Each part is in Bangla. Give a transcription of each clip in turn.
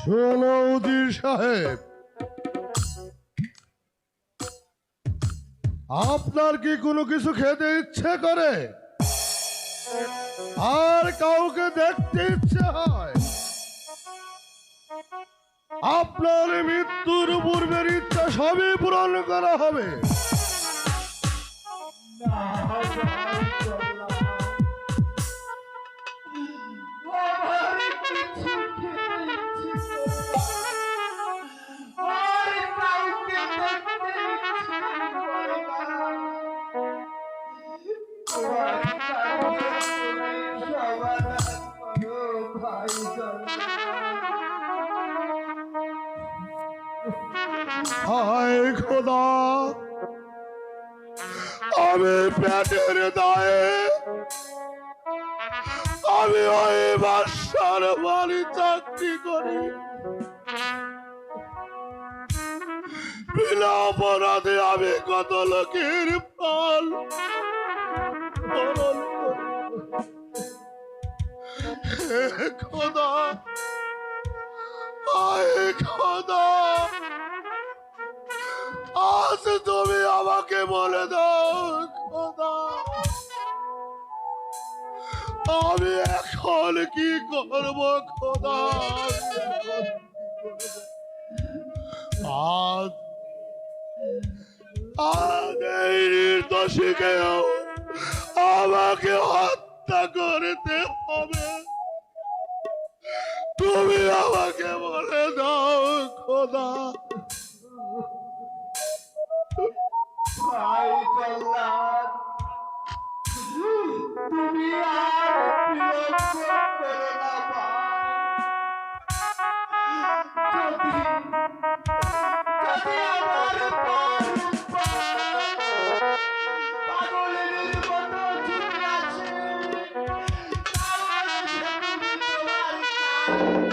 শোনো উজির সাহেব, আপনার কি কোনো কিছু খেতে ইচ্ছে করে আর কাউকে দেখতে ইচ্ছে হয়? আপনার মৃত্যুর পূর্বের ইচ্ছা সবই পূরণ করা হবে। হায় খোদা, আমি পেটের দায়ে আমি ওই বাসার বাড়ি চাকরি করি, বিনা অপরাধে আমি কত লোকের ফল বরণ করি। খোদা, হায় খোদা, আজ তুমি আমাকে বলে দাও খোদা, আমি এখন কি করব খোদা? আজ এই নির্দোষীকেও আমাকে হত্যা করতে হবে। তুমি আমাকে বলে দাও খোদা। ভাই কল্যাণ, তুমি আর বিলম্ব করো না ভাই। যদি আমার পাগলের মতো ছুটে আসে, তাহলে তুমি তোমার কাজ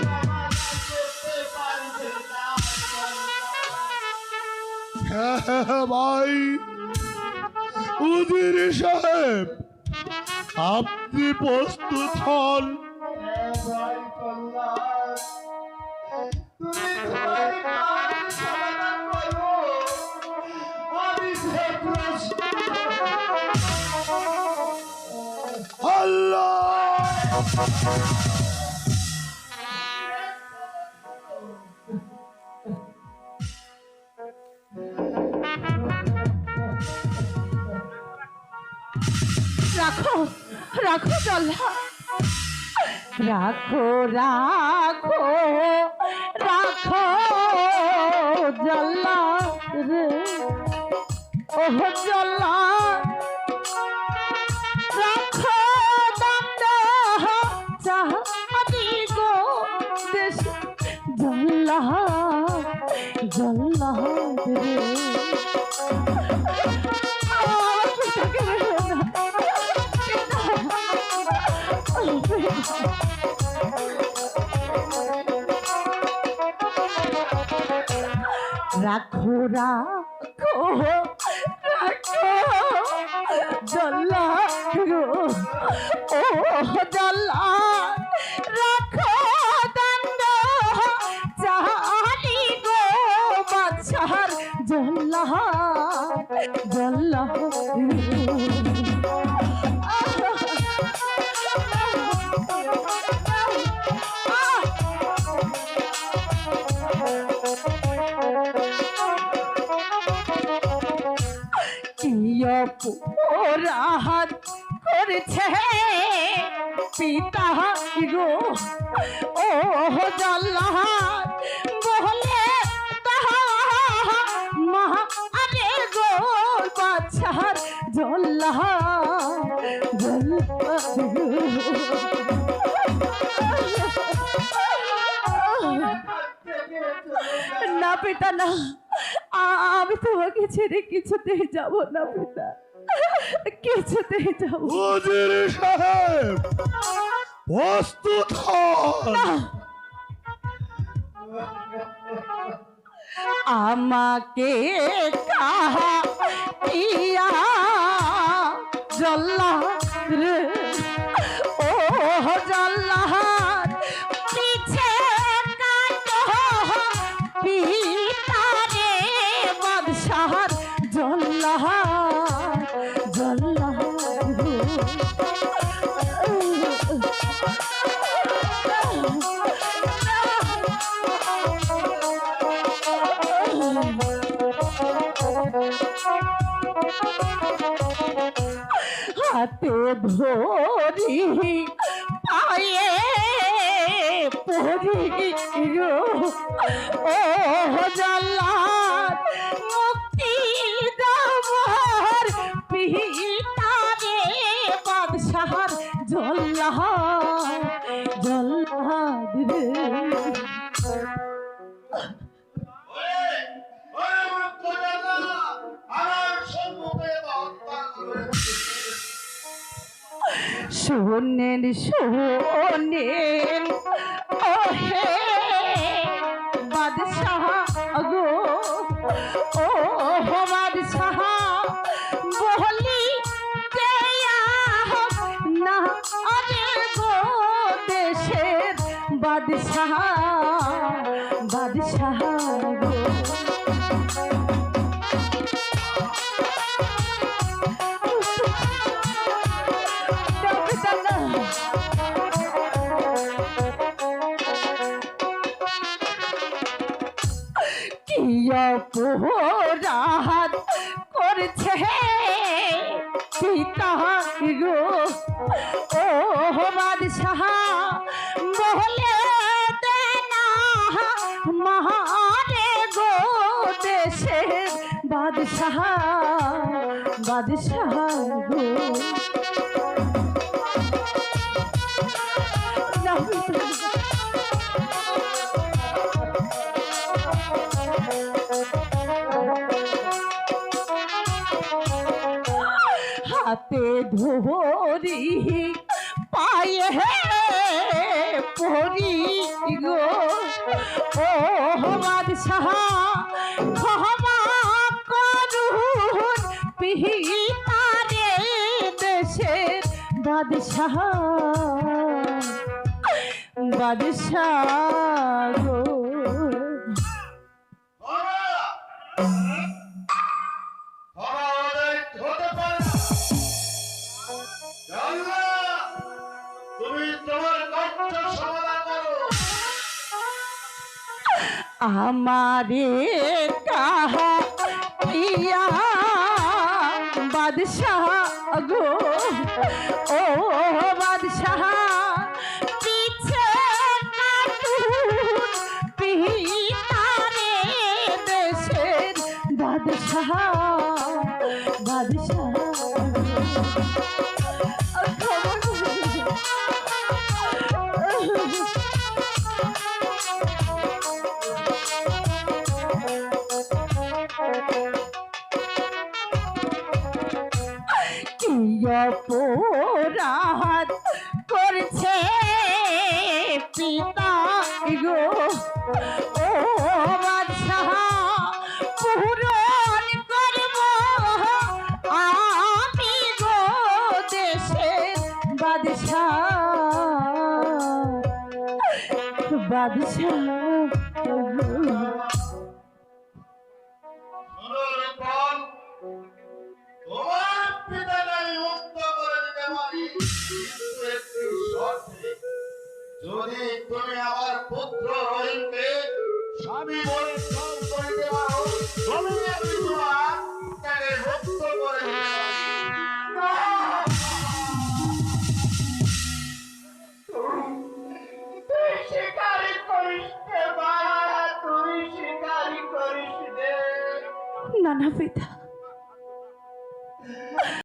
করতে পারবে না। ভাই উজির সাহেব, আপনি প্রস্তুত হন? ভাই কল্যাণ, তুমি তোমার কাজ সমাধান করো, আমি আল্লাহ রাখো রাখো জল্লা, রাখো রাখো রাখো জল্লা রে, ওহ জল্লা, রাখো দণ্ড চাহানি গো দেশ জল্লা জল্লা রে। রাখো রাখো রাখো জল্লা গো, ও জল্লা, রাখো দণ্ড চাহানি গো বাদশার জল্লা জল্লা। অপরাধ করেছে পিতা গো, ও জল্লা না পিতা না, আমি তোমাকে ছেড়ে কিছুতেই যাব না পিতা, কিছুতেই যাব উজির সাহেব প্রস্তুত হন। না। আমাকে কাহা ইয়া জল্লাহ রে, ও জল্লাহ পিছে কাটো পিতারে বাদশাহর জল্লাহ জল্লাহ হাতে ধরি পায়ে পড়ি গো, ও জাল্লাদ মুক্তি দাবার পিতারে বাদশাহর জল্লাহ জল্লাদ রে। শোনেন শোনেন ও হে বাদশাহ গো, ও বাদশাহ বলি না আরে গো দেশের বাদশাহ বাদশাহ গো। কি অপরাধ করছে পিতা গো, ও বাদশাহ বলে দেনা মহারে গো দেশের বাদশাহ বাদশাহ গো। হাতে ধরি পায়ে পড়ি গো, ও বাদশাহ ক্ষমা করুন পিতারে দেশের বাদশাহ বাদশাহ গো। আমারে কাহা ইয়া বাদশাহ গো, ও বাদশাহ পিছে কাটুন পিতারে দেশের বাদশাহ বাদশাহ। অপরাধ করছে পিতা গো, ও বাদশাহ পূরণ করব আমি গো দেশের বাদশাহ বাদশাহ। যদি তুমি আমার পুত্র রহিমকে স্বামী বলে গ্রহণ করিতে পারো, তবে আমি তোমার তাকে মুক্ত করে তুই শিকারি করিস নে মা, তুই শিকারি করিস নে। না না পিতা,